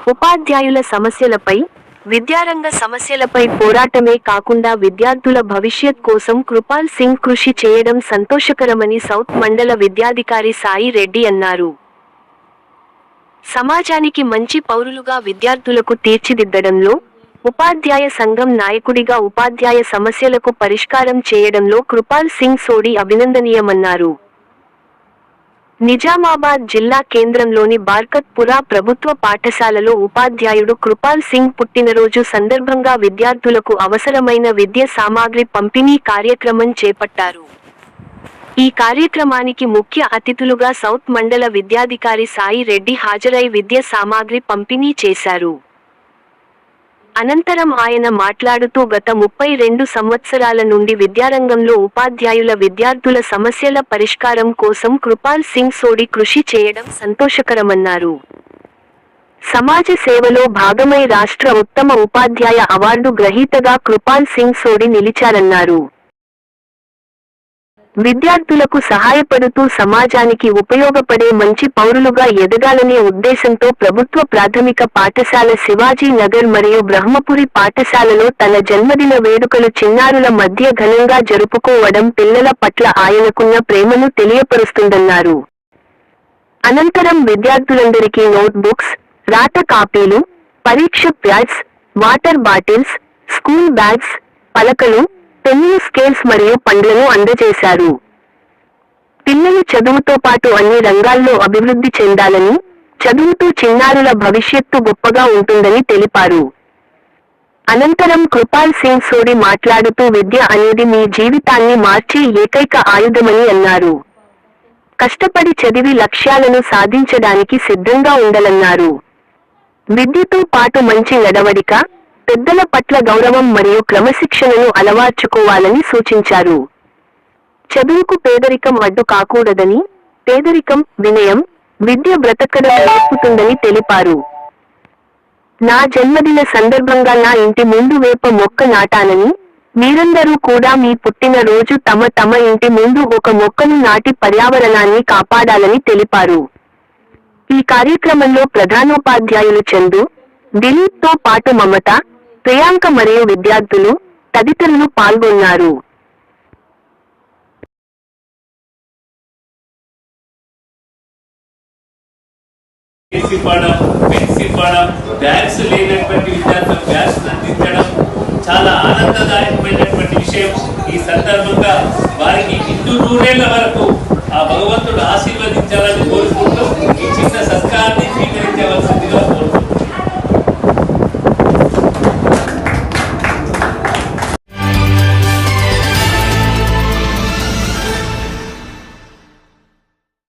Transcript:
ఉపాధ్యాయుల సమస్యలపై, విద్యారంగ సమస్యలపై పోరాటమే కాకుండా విద్యార్థుల భవిష్యత్ కోసం కృపాల్ సింగ్ కృషి చేయడం సంతోషకరమని సౌత్ మండల విద్యాధికారి సాయి రెడ్డి అన్నారు. సమాజానికి మంచి పౌరులుగా విద్యార్థులకు తీర్చిదిద్దడంలో, ఉపాధ్యాయ సంఘం నాయకుడిగా ఉపాధ్యాయ సమస్యలకు పరిష్కారం చేయడంలో కృపాల్ సింగ్ సోడి అభినందనీయమన్నారు. నిజామాబాద్ జిల్లా కేంద్రంలోని బార్కత్ పురా ప్రభుత్వ పాఠశాలలో ఉపాధ్యాయుడు కృపాల్ సింగ్ పుట్టినరోజు సందర్భంగా విద్యార్థులకు అవసరమైన విద్య సామాగ్రి పంపిణీ కార్యక్రమం చేపట్టారు. ఈ కార్యక్రమానికి ముఖ్య అతిథులుగా సౌత్ మండల విద్యాధికారి సాయి రెడ్డి హాజరై విద్య సామాగ్రి పంపిణీ చేశారు. అనంతరం ఆయన మాట్లాడుతూ గత 32 సంవత్సరాల నుండి విద్యారంగంలో ఉపాధ్యాయుల విద్యార్థుల సమస్యల పరిష్కారం కోసం కృపాల్ సింగ్ సోడి కృషి చేయడం సంతోషకరమన్నారు. సమాజ సేవలో భాగమై రాష్ట్ర ఉత్తమ ఉపాధ్యాయ అవార్డు గ్రహీతగా కృపాల్ సింగ్ సోడి నిలిచారన్నారు. విద్యార్థులకు సహాయపడుతూ సమాజానికి ఉపయోగపడే మంచి పౌరులుగా ఎదగాలనే ఉద్దేశంతో ప్రభుత్వ ప్రాథమిక పాఠశాల శివాజీ నగర్ మరియు బ్రహ్మపురి పాఠశాలలో తన జన్మదిన వేడుకలు చిన్నారుల మధ్య ఘనంగా జరుపుకోవడం పిల్లల పట్ల ఆయనకున్న ప్రేమను తెలియపరుస్తుందన్నారు. అనంతరం విద్యార్థులందరికీ నోట్ బుక్స్, రాత కాపీలు, పరీక్ష pads, water bottles, school bags, పలకలు, పెన్నులు, స్కేల్స్ మరియు పండ్లను అందజేశారు. పిల్లలు చదువుతో పాటు అన్ని రంగాల్లో అభివృద్ధి చెందాలని, చదువుతూ చిన్నారుల భవిష్యత్తు గొప్పగా ఉంటుందని తెలిపారు. అనంతరం కృపాల్ సింగ్ సోడి మాట్లాడుతూ విద్య అనేది మీ జీవితాన్ని మార్చే ఏకైక ఆయుధమని అన్నారు. కష్టపడి చదివి లక్ష్యాలను సాధించడానికి సిద్ధంగా ఉండాలన్నారు. విద్యతో పాటు మంచి నడవడిక, పెద్దల పట్ల గౌరవం మరియు క్రమశిక్షణను అలవర్చుకోవాలని సూచించారు. చదువుకు పేదరికం అడ్డు కాకూడదని, పేదరికం, వినయం, విద్య బ్రతకడం నేర్పుతుందని తెలిపారు. నా జన్మదిన సందర్భంగా నా ఇంటి ముందు వేప మొక్క నాటానని, మీరందరూ కూడా మీ పుట్టిన రోజు తమ ఇంటి ముందు ఒక మొక్కను నాటి పర్యావరణాన్ని కాపాడాలని తెలిపారు. ఈ కార్యక్రమంలో ప్రధానోపాధ్యాయులు చందు, దిలీప్ తో పాటు మమత, ప్రియాంక మరియు విద్యార్థులు, తదితరులు పాల్గొన్నారు. బ్యాగ్స్ లేనటువంటి విద్యార్థులకు బ్యాగ్స్ అందించడం చాలా ఆనందదాయకమైనటువంటి విషయం. ఈ సందర్భంగా వారికి 2 నూరేళ్ల వరకు ఆ భగవంతుడు ఆశీర్వదించాలని కోరుకుంటూ ఈ చిన్న